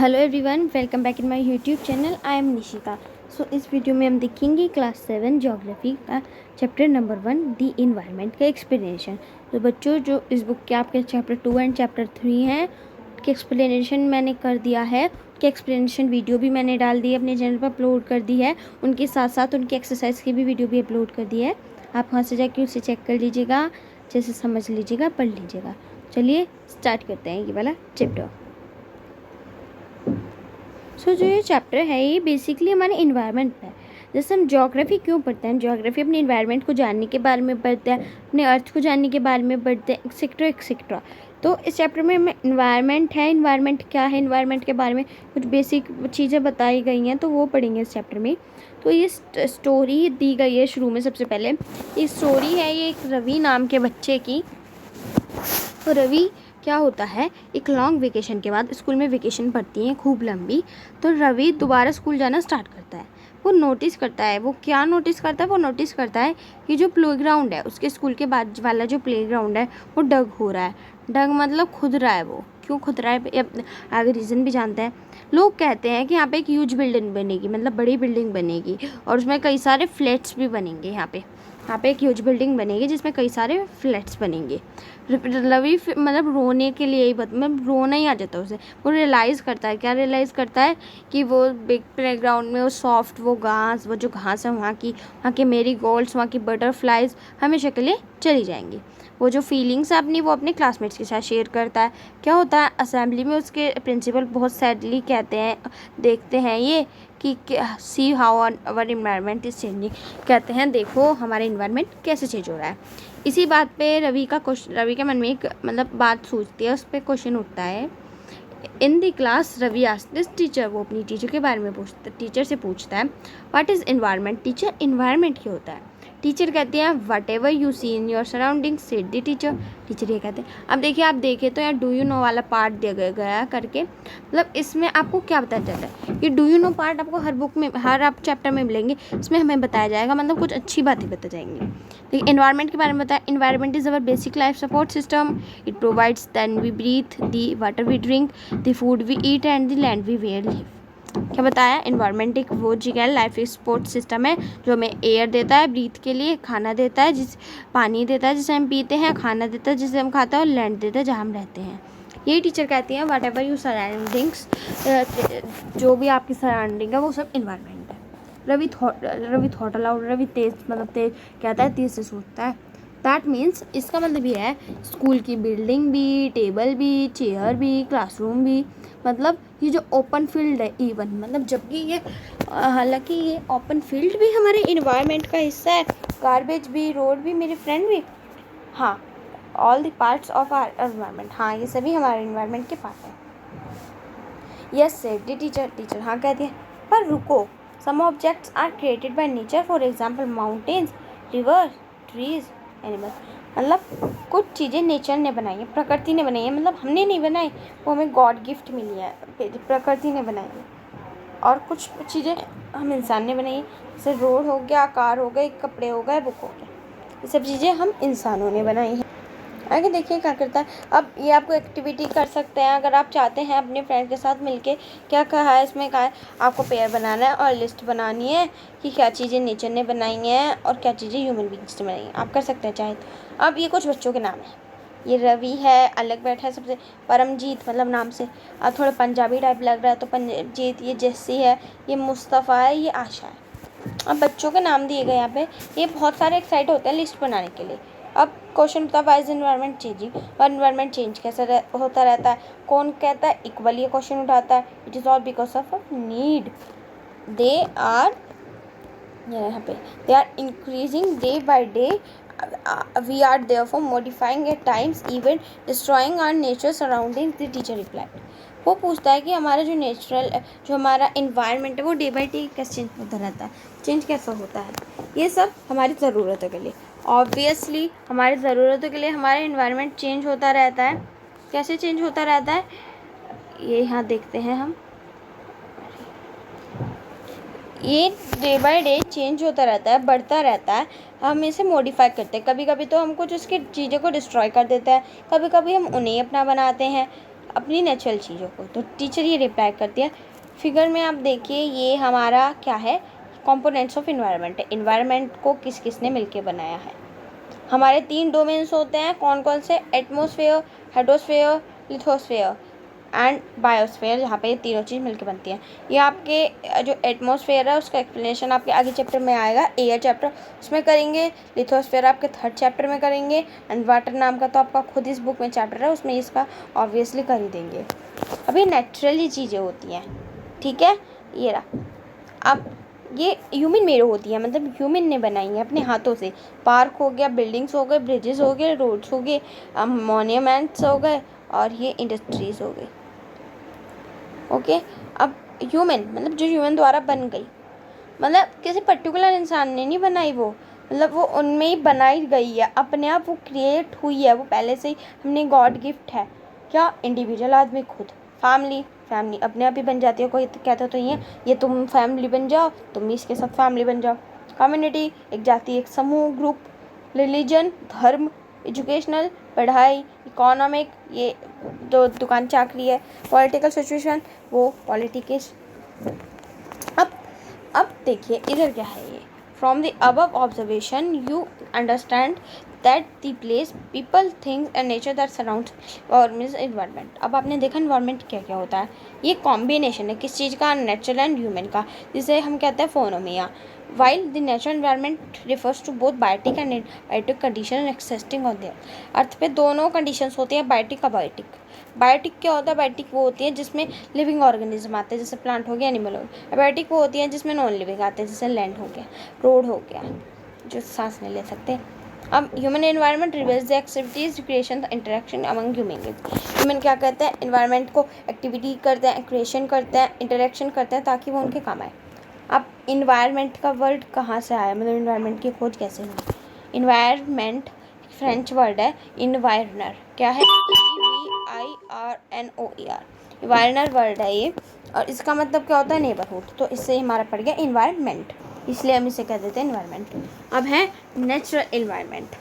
Hello everyone, welcome back in my YouTube channel. I am Nishika. So इस video में हम देखेंगे क्लास 7 ज्योग्राफी का चैप्टर नंबर 1 दी इन्वायरमेंट का एक्सप्लेनेशन। तो बच्चों, जो इस बुक के आपके चैप्टर 2 एंड चैप्टर 3 हैं, उसके एक्सप्लेनेशन मैंने कर दिया है। उसके एक्सप्लेनेशन वीडियो भी मैंने डाल दी है, अपने चैनल पर अपलोड कर दी है। उनके साथ साथ उनकी एक्सरसाइज की भी वीडियो भी अपलोड कर दी है। आप वहाँ से जाके उसे चेक कर लीजिएगा, जैसे समझ लीजिएगा, पढ़ लीजिएगा। चलिए स्टार्ट करते हैं ये वाला चैप्टर। जो ये चैप्टर है, ये बेसिकली हमारे इन्वायरमेंट पे है। जैसे हम ज्योग्राफी क्यों पढ़ते हैं, ज्योग्राफी अपने इन्वायरमेंट को जानने के बारे में पढ़ते हैं, अपने अर्थ को जानने के बारे में पढ़ते हैं, एक्सेट्रा एक्सेट्रा। तो इस चैप्टर में हमें इन्वायरमेंट है, इन्वायरमेंट क्या है, इन्वायरमेंट के बारे में कुछ बेसिक चीज़ें बताई गई हैं, तो वो पढ़ेंगे इस चैप्टर में। तो ये स्टोरी दी गई है शुरू में। सबसे पहले ये स्टोरी है, ये एक रवि नाम के बच्चे की। तो रवि क्या होता है, एक लॉन्ग वेकेशन के बाद, स्कूल में वेकेशन पड़ती है खूब लंबी, तो रवि दोबारा स्कूल जाना स्टार्ट करता है। वो नोटिस करता है, वो क्या नोटिस करता है, वो नोटिस करता है कि जो प्लेग्राउंड है, उसके स्कूल के बाद वाला जो प्लेग्राउंड है, वो डग हो रहा है। डग मतलब खुद रहा है। वो क्यों खुद रहा है, आगे रीज़न भी जानते हैं। लोग कहते हैं कि यहाँ पे एक ह्यूज बिल्डिंग बनेगी, मतलब बड़ी बिल्डिंग बनेगी, और उसमें कई सारे फ्लैट्स भी बनेंगे। यहाँ पे एक ह्यूज बिल्डिंग बनेगी जिसमें कई सारे फ्लैट्स बनेंगे। रवि मतलब रोने के लिए ही मतलब रोना ही आ जाता है उसे। वो रियलाइज़ करता है, क्या रियलाइज़ करता है कि वो बिग प्लेग्राउंड में वो सॉफ्ट वो जो घास है, वहाँ के मेरीगोल्ड्स, वहाँ की बटरफ्लाइज हमेशा के लिए चली जाएंगी। वो जो फीलिंग्स है अपनी, वो अपने क्लासमेट्स के साथ शेयर करता है। क्या होता है, असेंबली में उसके प्रिंसिपल बहुत सैडली कहते हैं, देखते हैं ये कि see how our environment is changing. कहते हैं देखो हमारा इन्वायरमेंट कैसे चेंज हो रहा है। इसी बात पे रवि के मन में एक मतलब बात सोचती है, उस पर क्वेश्चन उठता है। In the class Ravi asked this teacher, वो अपनी टीचर के बारे में टीचर से पूछता है, what is environment teacher, environment क्या होता है। टीचर कहती हैं, whatever you see in your surrounding said the teacher. Teacher ये कहते हैं, अब देखिए आप देखें तो यहाँ डू यू नो वाला पार्ट दिया गया करके, मतलब इसमें आपको क्या पता चलता है। ये डू यू नो पार्ट आपको हर बुक में, हर आप चैप्टर में मिलेंगे। इसमें हमें बताया जाएगा, मतलब कुछ अच्छी बातें बता जाएंगी। देखिए इन्वायरमेंट के बारे में बताया, environment is our basic life support system. It provides than we breathe, the water we drink, the food we eat and the land we where live. क्या बताया, इन्वायरमेंट एक वो जगह लाइफ सपोर्ट सिस्टम है जो हमें एयर देता है ब्रीथ के लिए, खाना देता है, पानी देता है जिसे हम पीते हैं, खाना देता है जिसे हम खाते हैं, और लैंड देता है जहाँ हम रहते हैं। यही टीचर कहती हैं, वट एवर यू सराउंडिंग्स, जो भी आपकी सराउंडिंग है वो सब इन्वायरमेंट है। रवि थॉट अलाउड, रवि तेज कहता है, तेज से सोचता है। दैट मीन्स इसका मतलब ये है, स्कूल की बिल्डिंग भी, टेबल भी, चेयर भी, क्लासरूम भी, मतलब ये जो ओपन फील्ड है इवन, मतलब जबकि ये हालांकि ये ओपन फील्ड भी हमारे इन्वायरमेंट का हिस्सा है, गार्बेज भी, रोड भी, मेरे फ्रेंड भी, हाँ, all the parts of our environment, हाँ ये सभी हमारे इन्वायरमेंट के पार्ट हैं। यस सेड द टीचर हाँ कहती है, पर रुको, some objects are created by nature, for example mountains, river, trees, animal. मतलब कुछ चीज़ें नेचर ने बनाई है, प्रकृति ने बनाई है, मतलब हमने नहीं बनाई, वो हमें गॉड गिफ्ट मिली है, प्रकृति ने बनाई है। और कुछ चीज़ें हम इंसान ने बनाई है, जैसे रोड हो गया, कार हो गए, कपड़े हो गए, बुक हो गया, ये सब चीज़ें हम इंसानों ने बनाई हैं। आगे देखिए क्या करता है। अब ये आपको एक्टिविटी कर सकते हैं अगर आप चाहते हैं अपने फ्रेंड के साथ मिलके। क्या कहा है इसमें, कहा है आपको पेयर बनाना है और लिस्ट बनानी है कि क्या चीज़ें नेचर ने बनाई हैं और क्या चीज़ें ह्यूमन बींग्स ने बनाई हैं। आप कर सकते हैं चाहे तो। अब ये कुछ बच्चों के नाम हैं, ये रवि है, अलग बैठा है सबसे, परमजीत मतलब नाम से, अब थोड़ा पंजाबी टाइप लग रहा है तो पंजीत, ये जेसी है, ये मुस्तफ़ा है, ये आशा है। अब बच्चों के नाम दिए गए यहाँ पे, ये बहुत सारे एक्साइट होते हैं लिस्ट बनाने के लिए। अब क्वेश्चन होता है, वाई इज इन्वायरमेंट चेंजिंग, और इन्वायरमेंट चेंज कैसे होता रहता है, कौन कहता है, इक्वल ये क्वेश्चन उठाता है। It is all because of a need, they are यहाँ पे, they are increasing day by day, we are therefore modifying at times even destroying our nature surrounding. The teacher replied, वो पूछता है कि हमारा जो हमारा इन्वायरमेंट है वो डे बाई डे कैसे चेंज होता रहता है, चेंज कैसा होता है। ये सब हमारी ज़रूरतों के लिए, ऑब्वियसली हमारी ज़रूरतों के लिए हमारा इन्वायरमेंट चेंज होता रहता है। कैसे चेंज होता रहता है ये यहाँ देखते हैं हम, ये डे बाय डे चेंज होता रहता है, बढ़ता रहता है, हम इसे मॉडिफाई करते हैं। कभी कभी तो हम कुछ उसकी चीज़ों को डिस्ट्रॉय कर देते हैं, कभी कभी हम उन्हें अपना बनाते हैं। अपनी नेचुरल चीज़ों को। तो टीचर ये रिप्लाई करती है। फिगर में आप देखिए ये हमारा क्या है, कंपोनेंट्स ऑफ इन्वायरमेंट है। इन्वायरमेंट को किस किसने मिलके बनाया है। हमारे 3 डोमेन्स होते हैं, कौन कौन से, atmosphere, hydrosphere, lithosphere and biosphere, जहाँ पे ये तीनों चीज़ मिलकर बनती हैं। ये आपके जो एटमॉस्फेयर है उसका एक्सप्लेनेशन आपके आगे चैप्टर में आएगा, एयर चैप्टर, उसमें करेंगे। लिथोस्फेयर आपके 3rd चैप्टर में करेंगे। एंड वाटर नाम का तो आपका खुद इस बुक में चैप्टर है, उसमें इसका ऑब्वियसली कर ही देंगे। अभी नेचुरली चीज़ें होती हैं, ठीक है, ये रहा। अब ये ह्यूमन मेड होती है, मतलब ह्यूमन ने बनाई है अपने हाथों से। पार्क हो गया, बिल्डिंग्स हो गए, ब्रिजेस हो गए, रोड्स हो गए, मॉन्यूमेंट्स हो गए, और ये इंडस्ट्रीज हो गई। ओके, अब ह्यूमन मतलब जो ह्यूमन द्वारा बन गई, मतलब किसी पर्टिकुलर इंसान ने नहीं बनाई, वो मतलब वो उनमें ही बनाई गई है, अपने आप वो क्रिएट हुई है, वो पहले से ही हमने गॉड गिफ्ट है। क्या, इंडिविजुअल आदमी खुद, फैमिली अपने आप ही बन जाती है। कोई कहता तो ये तुम फैमिली बन जाओ, तुम भी इसके साथ फैमिली बन जाओ। कम्युनिटी, एक जाति, एक समूह, ग्रुप। रिलीजन, धर्म। एजुकेशनल, पढ़ाई। इकोनॉमिक, ये जो दुकान चाकरी है। पॉलिटिकल सिचुएशन, वो पॉलिटिक्स। अब देखिए इधर क्या है, ये from the above observation you understand that the place, people, things and nature that surrounds और मीन्स इन्वायरमेंट। अब आपने देखा इन्वायरमेंट क्या क्या होता है, ये कॉम्बिनेशन है किस चीज़ का, नेचुरल एंड ह्यूमन का, जिसे हम कहते हैं फोनोमिया। while the natural environment refers to both biotic and abiotic condition existing on the अर्थ पे दोनों कंडीशंस होती है, बायोटिक अबायोटिक। बायोटिक क्या होता है, बायोटिक वो होती है जिसमें लिविंग ऑर्गेनिज्म आते हैं, जैसे प्लांट हो गया, एनिमल हो गया। अबायोटिक वो होती है जिसमें नॉन लिविंग आते हैं, जैसे लैंड हो गया, रोड हो गया, जो सांस नहीं ले सकते। अब human environment reveals the activities, creation, interaction among human क्या कहते हैं, एनवायरनमेंट को एक्टिविटी करते हैं, क्रिएशन करते हैं, इंटरेक्शन करते हैं ताकि वो उनके काम आए। अब इन्वायरमेंट का वर्ड कहाँ से आया, मतलब इन्वायरमेंट की खोज कैसे हुई। इन्वायरमेंट फ्रेंच वर्ड है, इन्वायरनर, क्या है, EVIRNOER, इन्वायरनर वर्ड है ये, और इसका मतलब क्या होता है, नेबरहुड। तो इससे हमारा पड़ गया इन्वायरमेंट, इसलिए हम इसे कह देते हैं इन्वायरमेंट। अब है natural environment.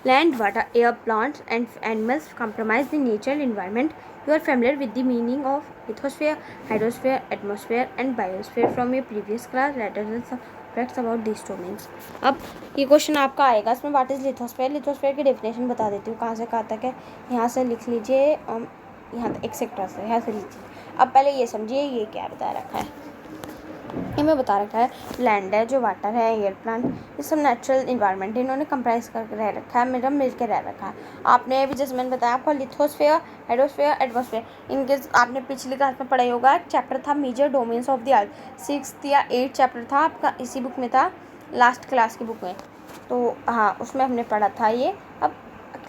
Land, water, air, plants and animals compromise the natural environment. You are familiar with the meaning of lithosphere, hydrosphere, atmosphere and biosphere from your previous class. Let us learn some facts about these domains. अब ये question आपका आएगा, इसमें what is lithosphere. Lithosphere की definition बता देती हूँ, कहाँ से कहाँ तक है, यहाँ से लिख लीजिए, यहाँ तक एक्सेट्रा से, यहाँ से लीजिए। अब पहले ये समझिए ये क्या बता रखा है, ये मैं बता रखा है, लैंड है, जो वाटर है, एयर, प्लांट, ये सब नेचुरल इन्वायरमेंट इन्होंने कंप्राइज करके रह रखा है, मतलब मिल के रह रखा है। आपने भी जैसे मैंने बताया आपको लिथोस्फेयर, हाइड्रोस्फेयर, एटमॉस्फेयर, इनके आपने पिछली क्लास में पढ़ा होगा, चैप्टर था major domains of the earth, 6th या 8th चैप्टर था आपका, इसी बुक में था, लास्ट क्लास की बुक में, तो हाँ उसमें हमने पढ़ा था ये। अब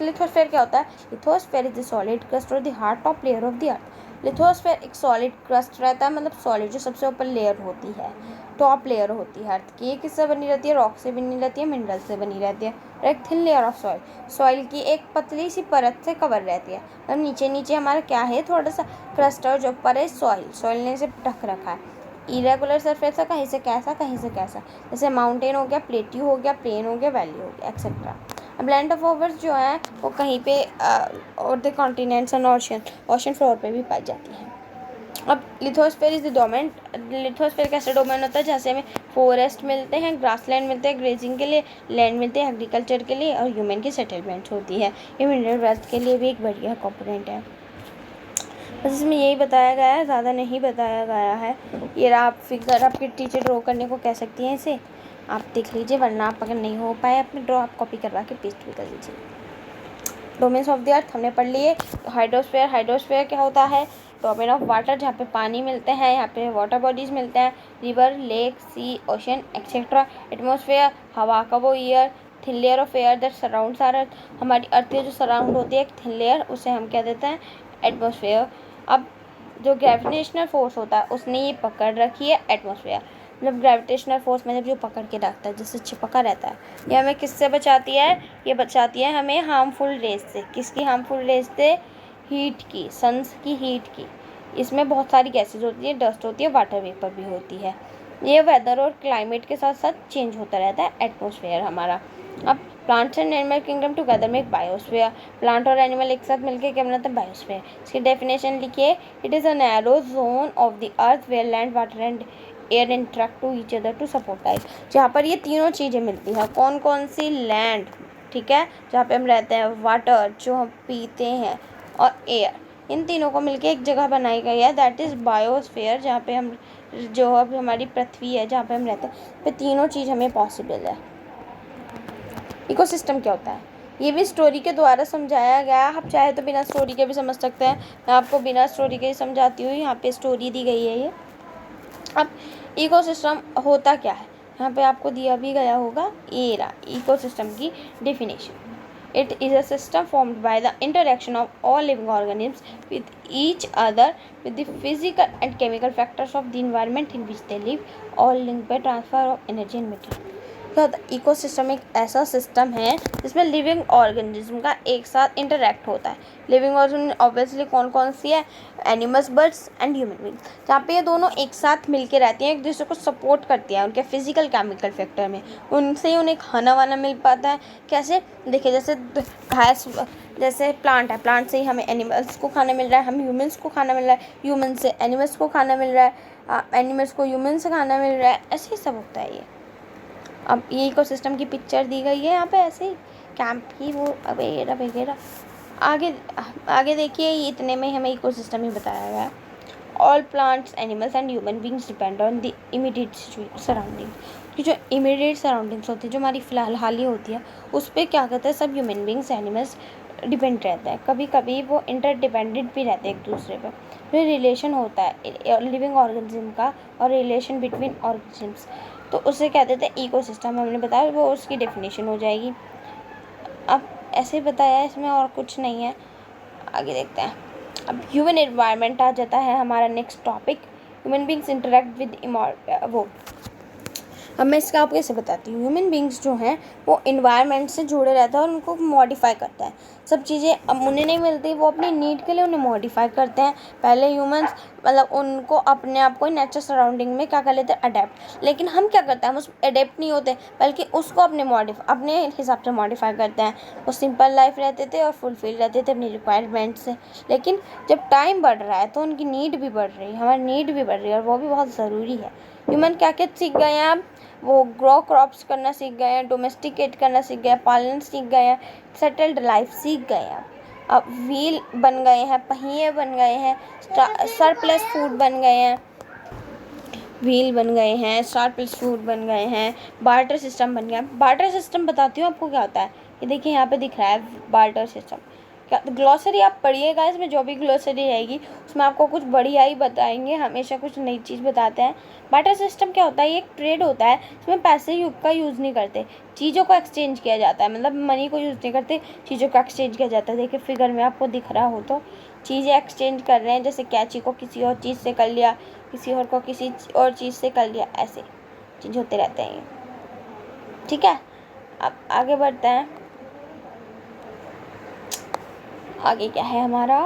लिथोस्फेयर क्या होता है, lithosphere is the solid crust और the hard top layer of the earth. Lithosphere एक सॉलिड क्रस्ट रहता है, मतलब सॉलिड जो सबसे ऊपर लेयर होती है, टॉप लेयर होती है अर्थ की। ये किससे बनी रहती है, रॉक से बनी रहती है, मिनरल से बनी रहती है। एक thin layer of soil, soil की एक पतली सी परत से कवर रहती है, मतलब नीचे नीचे हमारा क्या है, थोड़ा सा क्रस्ट, और जो ऊपर है सॉइल ने इसे ढक रखा है। इरेगुलर सरफेस है, कहीं से कैसा कहीं से कैसा, जैसे माउंटेन हो गया, प्लेट्यू हो गया, प्लेन हो गया, वैली हो गया, एक्सेट्रा। अब लैंड ऑफ ओवर्स जो है वो कहीं पे और the continents and ocean floor पे भी पाई जाती है। अब lithosphere is the domain. Lithosphere कैसे डोमेन होता है, जैसे हमें फॉरेस्ट मिलते हैं, ग्रासलैंड मिलते हैं ग्रेजिंग के लिए, लैंड मिलते हैं एग्रीकल्चर के लिए, और ह्यूमन की सेटलमेंट होती है। ये मिनरल वेल्थ के लिए भी एक बढ़िया कंपोनेंट है। बस इसमें यही बताया गया है, ज़्यादा नहीं बताया गया है। ये आप फिगर आपके टीचर ड्रॉ करने को कह सकती हैं, इसे आप देख लीजिए, वरना आप अगर नहीं हो पाए अपने ड्रॉ आप कॉपी करवा के पेस्ट भी कर लीजिए। डोमेन्स ऑफ द अर्थ हमने पढ़ लिए। हाइड्रोस्फेयर, हाइड्रोस्फेयर क्या होता है, डोमेन ऑफ वाटर, जहाँ पे पानी मिलते हैं, यहाँ पे वाटर बॉडीज मिलते हैं, river, lake, sea, ocean etcetera. Atmosphere, हवा का वो air, thin layer of air that surrounds our earth, हमारी अर्थ जो सराउंड होती है एक थिन लेयर, उसे हम क्या देते हैं, एटमॉस्फेयर। अब जो ग्रेविटेशनल फोर्स होता है उसने ये पकड़ रखी है, एटमॉस्फेयर, मतलब ग्रेविटेशनल फोर्स मतलब जो पकड़ के रखता है, जिससे चिपका रहता है। ये हमें किससे बचाती है, ये बचाती है हमें हार्मफुल रेज से। किसकी हार्मफुल रेज से, हीट की, सन्स की हीट की। इसमें बहुत सारी गैसेज होती है, डस्ट होती है, वाटर वेपर भी होती है। ये वेदर और क्लाइमेट के साथ साथ चेंज होता रहता है एटमॉस्फेयर हमारा। अब plants and animal kingdom together make biosphere. Plant और एनिमल एक साथ मिलकर क्या बनाते हैं? बायोस्फीयर। इसकी डेफिनेशन लिखिए, it is a narrow zone of the earth where land, water and air interact to each other to support life. जहाँ पर ये तीनों चीज़ें मिलती हैं। कौन कौन सी? लैंड, ठीक है, जहाँ पे हम रहते हैं, वाटर जो हम पीते हैं, और एयर, इन तीनों को मिलके एक जगह बनाई गई है, दैट इज़ बायोस्फीयर, जहाँ पे हम, जो अब हमारी पृथ्वी है जहाँ पे हम रहते हैं, पे तीनों चीज़ हमें पॉसिबल है। इकोसिस्टम क्या होता है? ये भी स्टोरी के द्वारा समझाया गया। आप चाहे तो बिना स्टोरी के भी समझ सकते हैं, मैं आपको बिना स्टोरी के ही समझाती हूँ। यहाँ पे स्टोरी दी गई है ये। अब इकोसिस्टम होता क्या है, यहाँ पे आपको दिया भी गया होगा, ये रहा इकोसिस्टम की definition. It is a system formed by the interaction of all living organisms with each other with the physical and chemical factors of the environment in which they live, all link by transfer of energy and material. क्या होता है? Ecosystem एक ऐसा system है जिसमें living organism का एक साथ इंटरेक्ट होता है। लिविंग ऑर्गेनिज्म ऑब्वियसली कौन कौन सी है? Animals, birds and human beings. जहाँ पे ये दोनों एक साथ मिलके रहती हैं, एक दूसरे को सपोर्ट करती हैं उनके फिजिकल केमिकल फैक्टर में, उनसे ही उन्हें खाना वाना मिल पाता है। कैसे? देखिए, जैसे घास, जैसे प्लांट है, प्लांट से ही हमें एनिमल्स को खाना मिल रहा है, हम ह्यूमन्स को खाना मिल रहा है, ह्यूमन से एनिमल्स को खाना मिल रहा है, एनिमल्स को ह्यूमन से खाना मिल रहा है, ऐसे ही सब होता है ये। अब ये इकोसिस्टम की पिक्चर दी गई है यहाँ पे, ऐसे ही कैंप की वो वगैरह वगैरह। आगे आगे देखिए, इतने में हमें इकोसिस्टम ही बताया गया है। All plants, animals and human beings depend on the immediate surrounding. कि जो इमीडिएट सराउंडिंग्स होती है, जो हमारी फिलहाल हाल होती है, उस पर क्या कहते हैं, सब ह्यूमन बींग्स, एनिमल्स डिपेंड रहते हैं। कभी कभी वो इंटरडिपेंडेंट भी रहते हैं एक दूसरे पर। फिर रिलेशन होता है लिविंग ऑर्गेनिज्म का और रिलेशन बिटवीन ऑर्गेनिजम्स, तो उसे क्या देते हैं? इकोसिस्टम। हमने बताया वो उसकी डेफिनेशन हो जाएगी। अब ऐसे बताया है, इसमें और कुछ नहीं है। आगे देखते हैं। अब ह्यूमन एनवायरनमेंट आ जाता है हमारा next topic. Human beings interact with वो, अब मैं इसका आपको कैसे बताती हूँ। ह्यूमन बींग्स जो हैं वो इन्वायरमेंट से जुड़े रहते हैं और उनको मॉडिफाई करता है। सब चीज़ें अब उन्हें नहीं मिलती, वो अपनी नीड के लिए उन्हें मॉडिफाई करते हैं। पहले ह्यूमंस मतलब उनको अपने आप को नेचुरल सराउंडिंग में क्या कर लेते हैं? अडेप्ट। लेकिन हम क्या करते हैं? हम उस अडेप्ट नहीं होते, बल्कि उसको अपने हिसाब से मॉडिफाई करते हैं। वो सिंपल लाइफ रहते थे और फुलफिल रहते थे अपनी रिक्वायरमेंट से। लेकिन जब टाइम बढ़ रहा है तो उनकी नीड भी बढ़ रही है, हमारी नीड भी बढ़ रही है, और वो भी बहुत ज़रूरी है। ह्यूमन क्या क्या सीख गए हैं? अब वो ग्रो क्रॉप्स करना सीख गए हैं, डोमेस्टिकेट करना सीख गए हैं, पालन सीख गए हैं, सेटल्ड लाइफ सीख गए हैं। अब व्हील बन गए हैं, पहिए बन गए हैं, सरप्लस फूड बन गए हैं, व्हील बन गए हैं, सरप्लस फूड बन गए हैं, बार्टर सिस्टम बन गया। बार्टर सिस्टम बताती हूँ आपको क्या होता है। ये देखिए यहाँ पे दिख रहा है बार्टर सिस्टम। क्या ग्लॉसरी आप पढ़िएगा, इसमें जो भी ग्लॉसरी रहेगी उसमें आपको कुछ बढ़िया ही बताएंगे, हमेशा कुछ नई चीज़ बताते हैं। बार्टर सिस्टम क्या होता है? ये एक ट्रेड होता है इसमें पैसे का यूज़ नहीं करते, चीज़ों को एक्सचेंज किया जाता है। मतलब मनी को यूज़ नहीं करते, चीज़ों का एक्सचेंज किया जाता है। देखिए फिगर में आपको दिख रहा हो तो चीज़ें एक्सचेंज कर रहे हैं, जैसे कैंची को किसी और चीज़ से कर लिया, किसी और को किसी और चीज़ से कर लिया, ऐसे चीज़ होते रहते हैं। ठीक है, अब आगे बढ़ते हैं। आगे क्या है हमारा?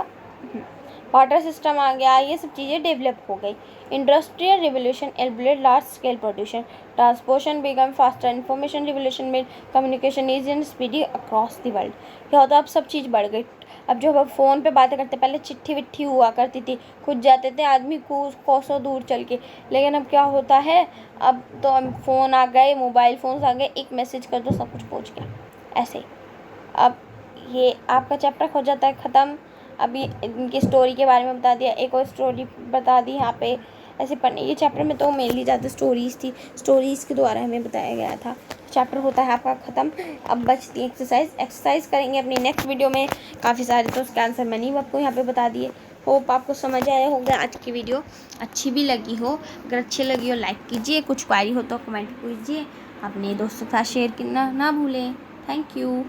वाटर सिस्टम आ गया, ये सब चीज़ें डेवलप हो गई। Industrial revolution enabled large scale production, transportation become faster, information revolution में communication easy and speedy across the world. क्या होता है? अब सब चीज़ बढ़ गई। अब जो हम फ़ोन पे बातें करते, पहले चिट्ठी विट्ठी हुआ करती थी, खुद जाते थे आदमी कोसों दूर चल के। लेकिन अब क्या होता है? अब तो हम फ़ोन आ गए, मोबाइल फ़ोन्स आ गए, एक मैसेज कर दो सब कुछ पहुँच गया ऐसे। अब ये आपका चैप्टर हो जाता है ख़त्म। अभी इनकी स्टोरी के बारे में बता दिया, एक और स्टोरी बता दी यहाँ पे। ऐसे पढ़ने ये चैप्टर में तो मेनली ज़्यादा स्टोरीज़ थी, स्टोरीज़ के द्वारा हमें बताया गया था। चैप्टर होता है आपका ख़त्म। अब बचती एक्सरसाइज करेंगे अपनी नेक्स्ट वीडियो में। काफ़ी सारे तो उसका आंसर मैंने ही आपको यहाँ पे बता दिए। होप आपको समझ आया होगा। आज की वीडियो अच्छी भी लगी हो, अगर अच्छी लगी हो लाइक कीजिए, कुछ क्वारी हो तो कमेंट कीजिए, अपने दोस्तों के साथ शेयर करना ना भूलें। Thank you.